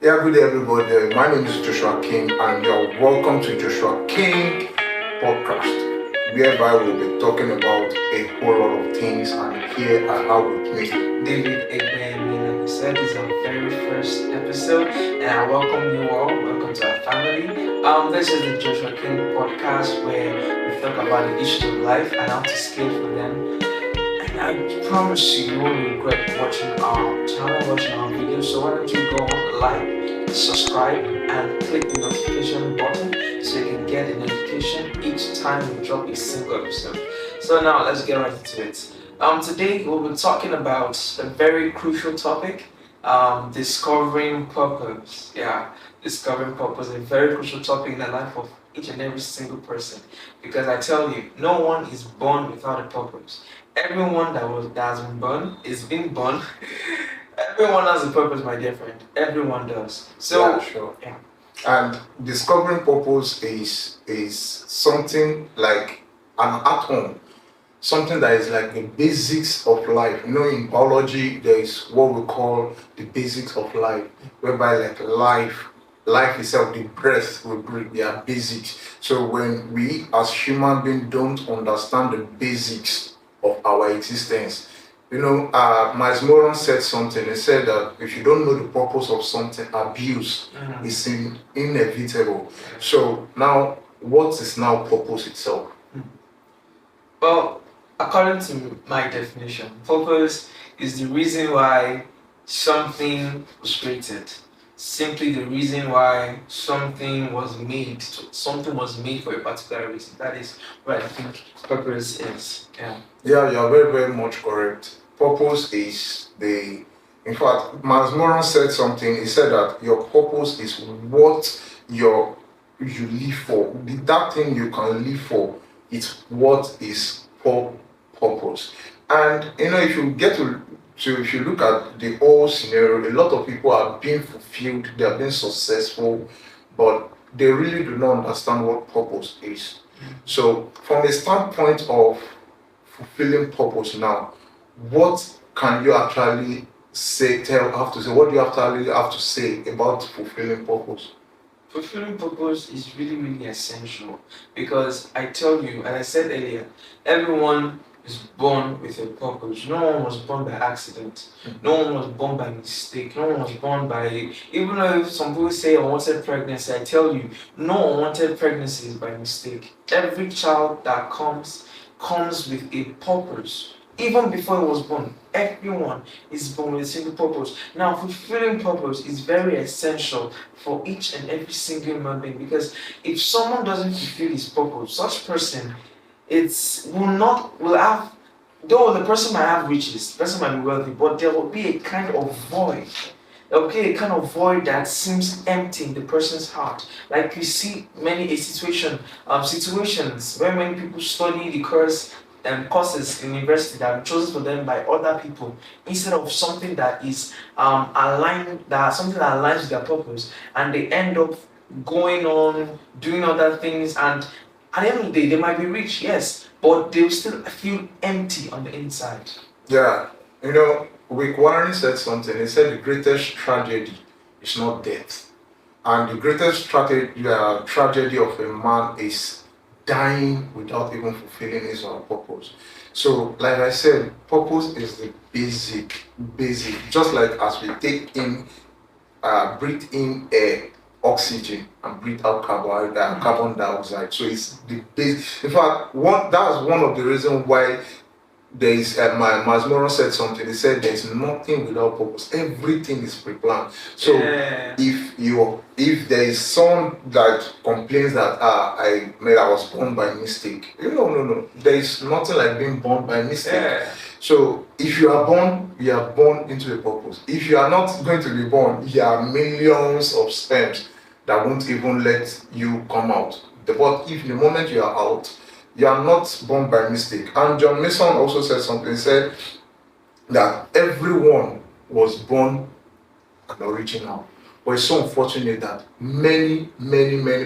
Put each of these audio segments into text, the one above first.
Yeah, good day, everybody. My name is Joshua King, and you're welcome to Joshua King podcast, whereby we'll be talking about a whole lot of things. And here I have with me David Egben, like we said, this is our very first episode, and I welcome you all. Welcome to our family. This is the Joshua King podcast where we talk about the issues of life and how to scale for them. And I promise you won't regret watching our channel, watching our videos. So why don't you go on, like, subscribe, and click the notification button so you can get a notification each time we drop a single episode. So now let's get right into it. Today we'll be talking about a very crucial topic, discovering purpose. Yeah, discovering purpose, a very crucial topic in the life of each and every single person. Because I tell you, no one is born without a purpose. Everyone that has been born is being born. Everyone has a purpose, my dear friend. Everyone does. So yeah, sure. yeah. And discovering purpose is something like an atom, something that is like the basics of life. In biology, there is what we call the basics of life, whereby like life itself, the breath we breathe, they are basics. So when we as human beings don't understand the basics of our existence, Miles Moran said something. He said that if you don't know the purpose of something, abuse is inevitable. So now, what is now purpose itself? Well, according to my definition, purpose is the reason why something was created. Simply the reason why something was made. Something was made for a particular reason. That is what I think purpose is. Yeah. Yeah, you are very, very much correct. Purpose is in fact, Miles Moran said something. He said that your purpose is what you live for. That thing you can live for, it's what is purpose. And if you get to if you look at the whole scenario, a lot of people are being fulfilled, they are being successful, but they really do not understand what purpose is. So, from a standpoint of fulfilling purpose now, what can you actually what do you actually have to say about fulfilling purpose? Fulfilling purpose is really, really essential because I tell you, and I said earlier, everyone is born with a purpose. No one was born by accident. No one was born by mistake. No one was born by, even though some people say unwanted pregnancy, I tell you, no unwanted pregnancy is by mistake. Every child that comes with a purpose. Even before he was born, everyone is born with a single purpose. Now, fulfilling purpose is very essential for each and every single human being because if someone doesn't fulfill his purpose, such person will have, though the person might have riches, the person might be wealthy, but there will be a kind of void. There will be a kind of void that seems empty in the person's heart. Like you see situations where many people study the courses in university that are chosen for them by other people instead of something that is something that aligns with their purpose, and they end up going on doing other things, and at the end of the day they might be rich, yes, but they'll still feel empty on the inside. Yeah, Rick Warren said something. He said the greatest tragedy is not death, and the greatest tragedy of a man is dying without even fulfilling his or her purpose. So, like I said, purpose is the basic. Just like as we breathe in air, oxygen, and breathe out carbon dioxide. So it's the base. In fact, that's one of the reasons why there is Miles Moran said something. He said there is nothing without purpose. Everything is pre-planned. So if there is someone that complains that I was born by mistake, no. There is nothing like being born by mistake. Yeah. So if you are born into a purpose. If you are not going to be born, there are millions of sperms that won't even let you come out. But if the moment you are out, you are not born by mistake. And John Mason also said something. He said that everyone was born an original. But it's so unfortunate that many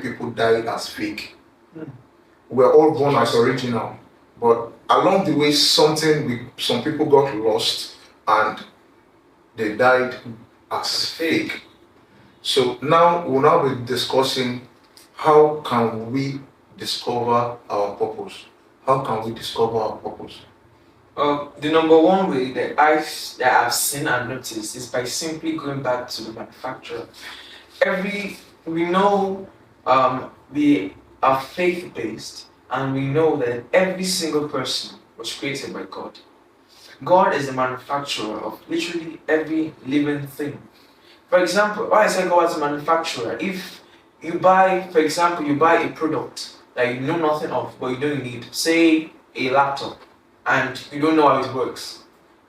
people died as fake. We're all born as original. But along the way, some people got lost and they died as fake. So now we'll now be discussing how can we discover our purpose? How can we discover our purpose? The number one way that I've seen and noticed is by simply going back to the manufacturer. We know we are faith based, and we know that every single person was created by God. God is the manufacturer of literally every living thing. For example, why I say God is a manufacturer, if you buy, for example, you buy a product that you know nothing of, but you don't need, say a laptop, and you don't know how it works.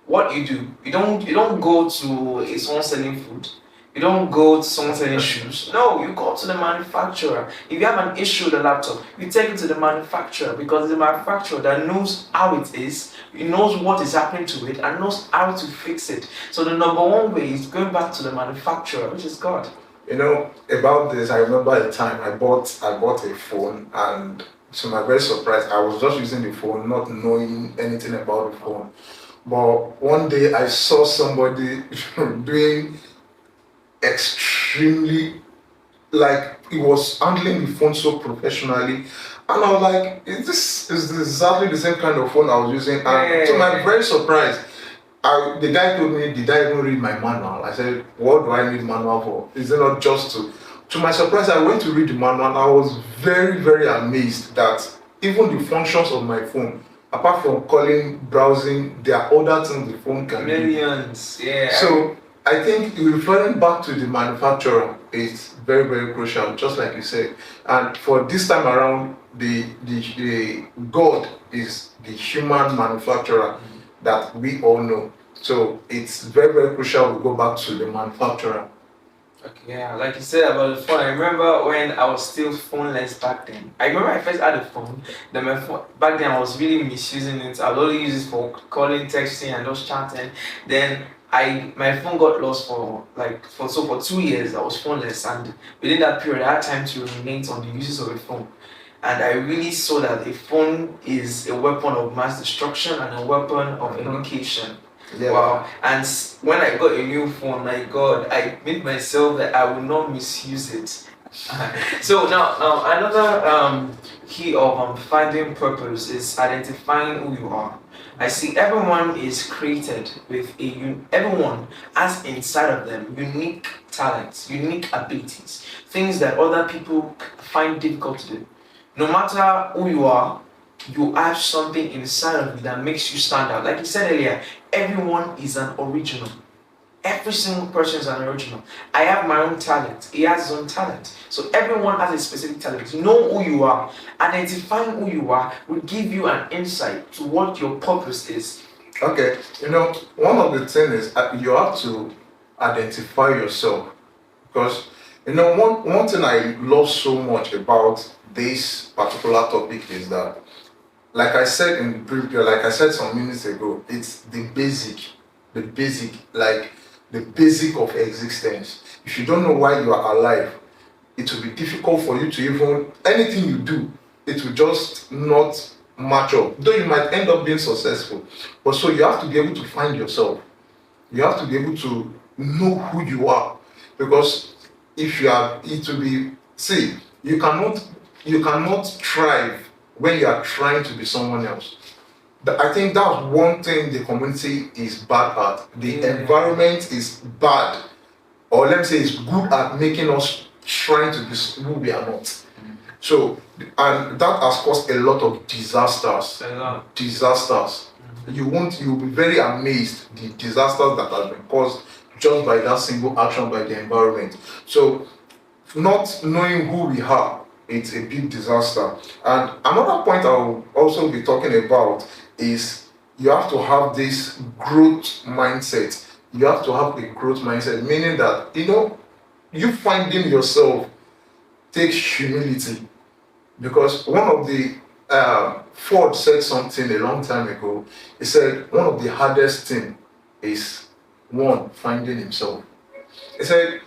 What do, you don't go to someone selling food. You don't go to someone selling shoes. No, you go to the manufacturer. If you have an issue with the laptop, you take it to the manufacturer because it's the manufacturer that knows how it is, he knows what is happening to it, and knows how to fix it. So the number one way is going back to the manufacturer, which is God. About this, I remember a time I bought a phone, and to my very surprise, I was just using the phone, not knowing anything about the phone. But one day I saw somebody doing extremely, like, he was handling the phone so professionally, and I was like, is this exactly the same kind of phone I was using? And to my very surprise, the guy told me, did I even read my manual? I said, what do I need manual for? Is it not just to my surprise, I went to read the manual, and I was very, very amazed that even the functions of my phone, apart from calling, browsing, there are other things the phone can do. Millions, yeah. So I think referring back to the manufacturer is very, very crucial, just like you said. And for this time around, the God is the human manufacturer that we all know. So it's very, very crucial we go back to the manufacturer. Okay, yeah, like you said about the phone, I remember when I was still phoneless back then. I remember I first had a phone, then my phone, back then I was really misusing it. I would only use it for calling, texting, and just chatting. Then my phone got lost for 2 years. I was phoneless, and within that period I had time to ruminate on the uses of a phone. And I really saw that a phone is a weapon of mass destruction and a weapon of education. Yeah. Wow. And when I got a new phone, my God, I made myself that I will not misuse it. So now another key of finding purpose is identifying who you are. I see everyone is created with everyone has inside of them unique talents, unique abilities, things that other people find difficult to do. No matter who you are, you have something inside of you that makes you stand out. Like you said earlier, everyone is an original. Every single person is an original. I have my own talent. He has his own talent. So everyone has a specific talent. Know who you are. Identifying who you are will give you an insight to what your purpose is. Okay, one of the things is you have to identify yourself, because one thing I love so much about this particular topic is that, like I said some minutes ago, it's the basic, like the basic of existence. If you don't know why you are alive, it will be difficult for you to even, anything you do, it will just not match up. Though you might end up being successful, but so you have to be able to find yourself. You have to be able to know who you are, because if you are, it will be, see, you cannot thrive when you are trying to be someone else. I think that's one thing the community is bad at. The environment is bad, or let me say, it's good at making us trying to be who we are not. So, and that has caused a lot of disasters. You'll be very amazed the disasters that have been caused just by that single action by the environment. So, not knowing who we are, it's a big disaster. And another point I will also be talking about is you have to have this growth mindset. You have to have a growth mindset, meaning that you finding yourself takes humility. Because one of the Ford said something a long time ago. He said one of the hardest thing is finding himself. He said,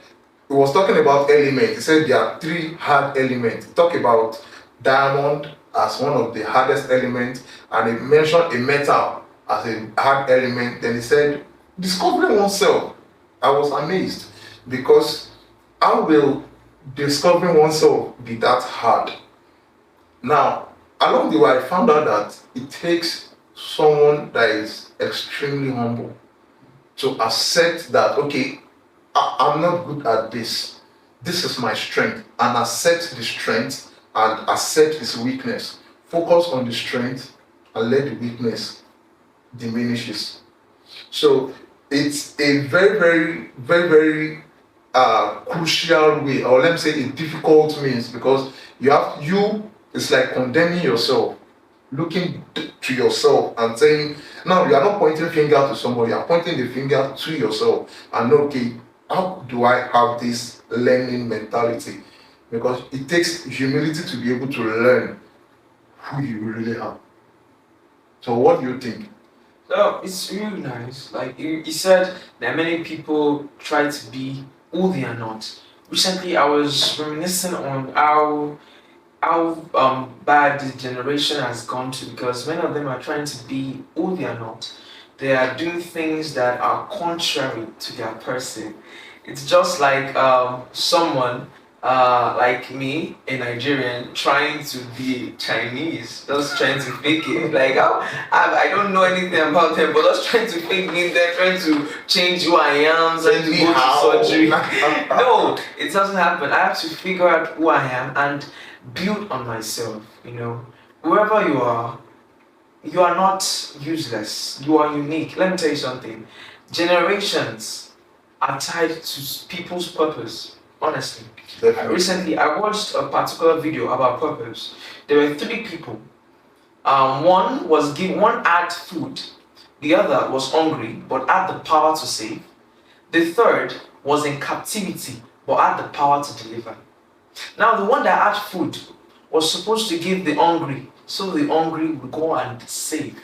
he was talking about elements. He said there are 3 hard elements. He talked about diamond as one of the hardest elements, and he mentioned a metal as a hard element. Then he said, discovering oneself. I was amazed, because how will discovering oneself be that hard? Now, along the way, I found out that it takes someone that is extremely humble to accept that, okay, I'm not good at this. This is my strength, and accept the strength and accept his weakness. Focus on the strength and let the weakness diminishes. So it's a very crucial way, or let me say a difficult means, because it's like condemning yourself, looking to yourself and saying, now you are not pointing finger to somebody, you are pointing the finger to yourself and okay, how do I have this learning mentality? Because it takes humility to be able to learn who you really are. So what do you think? So it's really nice. Like you said, that many people try to be who they are not. Recently, I was reminiscing on how bad the generation has gone to, because many of them are trying to be who they are not. They are doing things that are contrary to their person. It's just like someone like me, a Nigerian, trying to be Chinese, just trying to fake it. Like I don't know anything about them, but just trying to fake me. They're trying to change who I am, trying to go to surgery. No, it doesn't happen. I have to figure out who I am and build on myself. Whoever you are not useless. You are unique. Let me tell you something. Generations are tied to people's purpose. Honestly, recently I watched a particular video about purpose. There were three people. One had food, the other was hungry but had the power to save. The third was in captivity but had the power to deliver. Now the one that had food was supposed to give the hungry, so the hungry would go and save.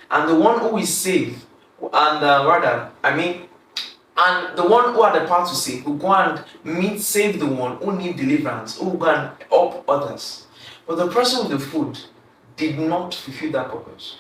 And the one who is saved, and the one who had the power to save will go and save the one who need deliverance, who will go and help others. But the person with the food did not fulfill that purpose.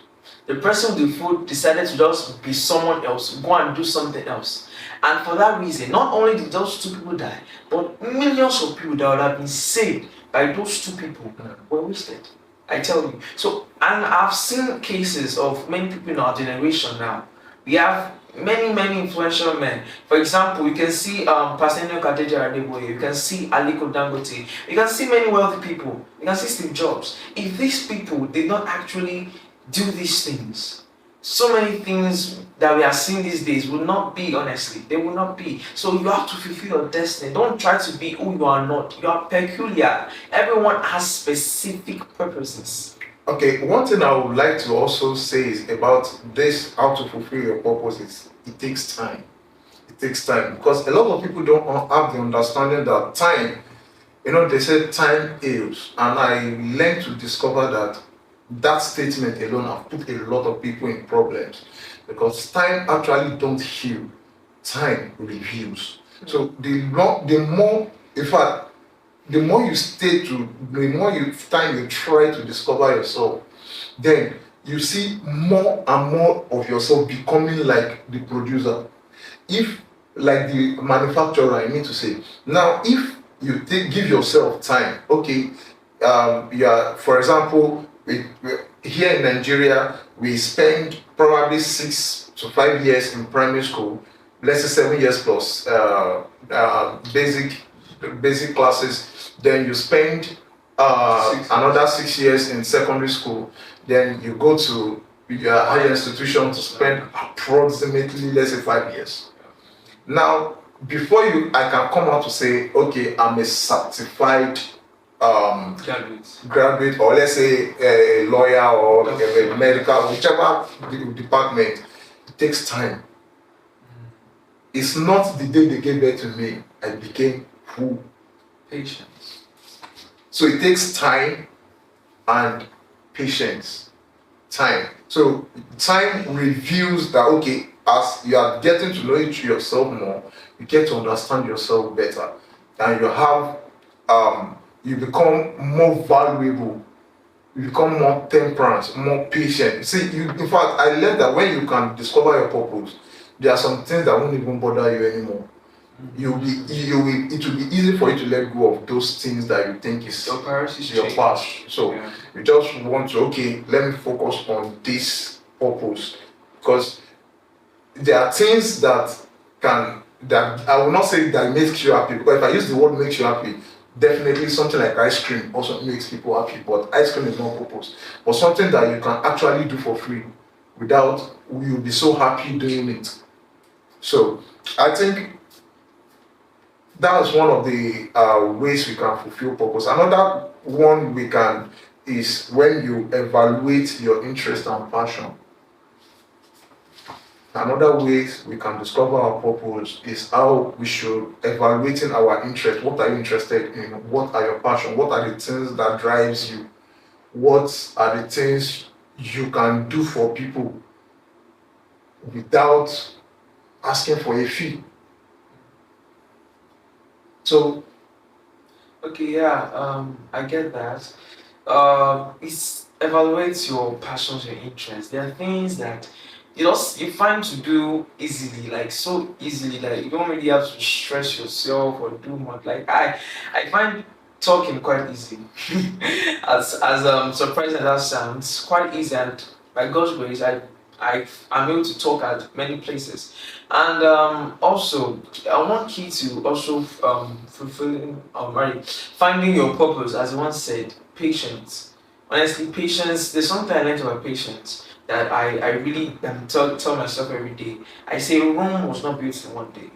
The person with the food decided to just be someone else, go and do something else. And for that reason, not only did those two people die, but millions of people that would have been saved by those two people were wasted. I tell you. So, and I've seen cases of many people in our generation now. We have many influential men. For example, you can see Pastor Kadeja Adeboye, you can see Aliko Dangote, you can see many wealthy people, you can see Steve Jobs. If these people did not actually do these things, so many things that we are seeing these days will not be, honestly. They will not be. So you have to fulfill your destiny. Don't try to be who you are not. You are peculiar. Everyone has specific purposes. Okay, one thing I would like to also say is about this, how to fulfill your purpose, is it takes time. It takes time, because a lot of people don't have the understanding that time, they say time heals, and I learned to discover that statement alone have put a lot of people in problems, because time actually don't heal, time reveals. So the more, in fact, the more you time you try to discover yourself, then you see more and more of yourself becoming like the producer. If, like the manufacturer, I need to say. Now, if you give yourself time, okay, for example, here in Nigeria, we spend probably 6 to 5 years in primary school, let's say 7 years plus basic classes. Then you spend another 6 years in secondary school. Then you go to your higher institution to spend approximately, let's say, 5 years. Now, before I can come out to say, okay, I'm a certified graduate, or let's say a lawyer or a medical, whichever department, it takes time. It's not the day they gave birth to me, I became who. Patience. So it takes time and patience. Time. So time reveals that, okay, as you are getting to know yourself more, you get to understand yourself better, and you become more valuable. You become more temperance, more patient. See, in fact, I learned that when you can discover your purpose, there are some things that won't even bother you anymore. it will be easy for you to let go of those things that you think is Your priorities your change. past. So Yeah. you just want to, okay, let me focus on this purpose, because there are things that I will not say that makes you happy, because if I use the word makes you happy, definitely something like ice cream also makes people happy, but ice cream is not purpose. But something that you can actually do for free without you'll be so happy doing it. So I think that's one of the ways we can fulfill purpose. Another one we can is when you evaluate your interest and passion. Another ways we can discover our purpose is how we should evaluating our interest. What are you interested in? What are your passion? What are the things that drives you? What are the things you can do for people without asking for a fee? So Okay, yeah, I get that. It's evaluate your passions, your interests. There are things that you find to do easily, like so easily that you don't really have to stress yourself or do much. Like I find talking quite easy. As surprising as that sounds, quite easy, and by God's grace, I'm able to talk at many places. And also, one key to also fulfilling, right, finding your purpose, as you once said, patience. Honestly, patience. There's something I learned about patience that I really tell myself every day. I say Rome was not built in one day.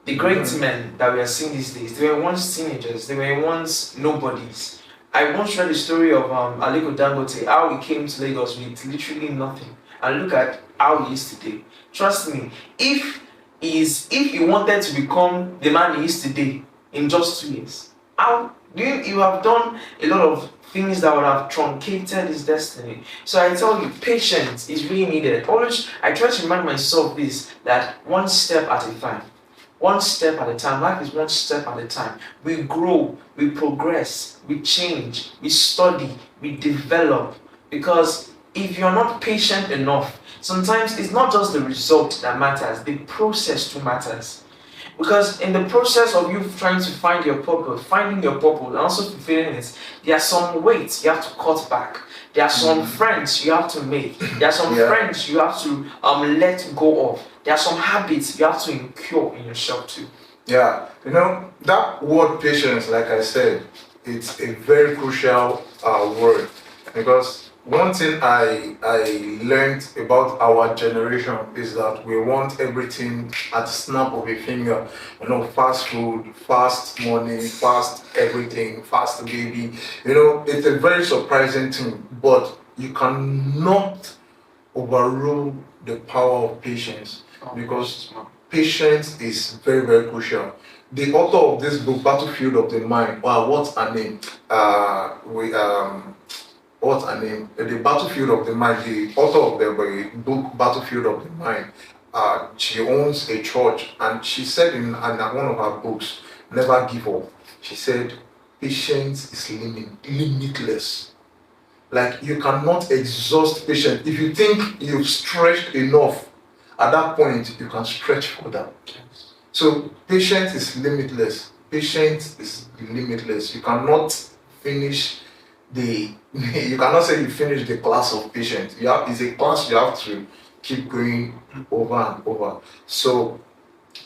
The great men that we are seeing these days, they were once teenagers, they were once nobodies. I once read the story of Aliko Dangote, how he came to Lagos with literally nothing. And look at how he is today. Trust me, if he wanted to become the man he is today in just 2 years, how you have done a lot of things that would have truncated his destiny. So I tell you, patience is really needed. Always, I try to remind myself this, that one step at a time. One step at a time. Life is one step at a time. We grow, we progress, we change, we study, we develop. Because if you're not patient enough, sometimes it's not just the result that matters, the process too matters. Because in the process of you trying to find your purpose, finding your purpose, and also fulfilling it, there are some weights you have to cut back. There are some friends you have to make. There are some friends you have to let go of. There are some habits you have to incur in yourself too. yeah, that word patience, like I said, it's a very crucial word, because one thing I learned about our generation is that we want everything at the snap of a finger. Fast food, fast money, fast everything, fast baby. It's a very surprising thing, but you cannot overrule the power of patience, because patience is very, very crucial. The author of this book, Battlefield of the Mind, wow, what's her name? What's her name? The Battlefield of the Mind, the author of the book Battlefield of the Mind, she owns a church, and she said in one of her books, Never Give Up. She said, patience is limitless. Like, you cannot exhaust patience. If you think you've stretched enough, at that point you can stretch further. So patience is limitless. Patience is limitless. You cannot finish you cannot say you finish the class of patience. It's a class you have to keep going over and over. So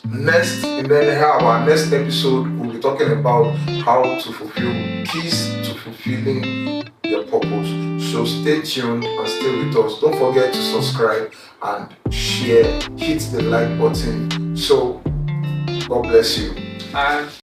our next episode, we'll be talking about how to fulfill keys to fulfilling your purpose. So stay tuned and stay with us. Don't forget to subscribe and share, hit the like button. So God bless you. And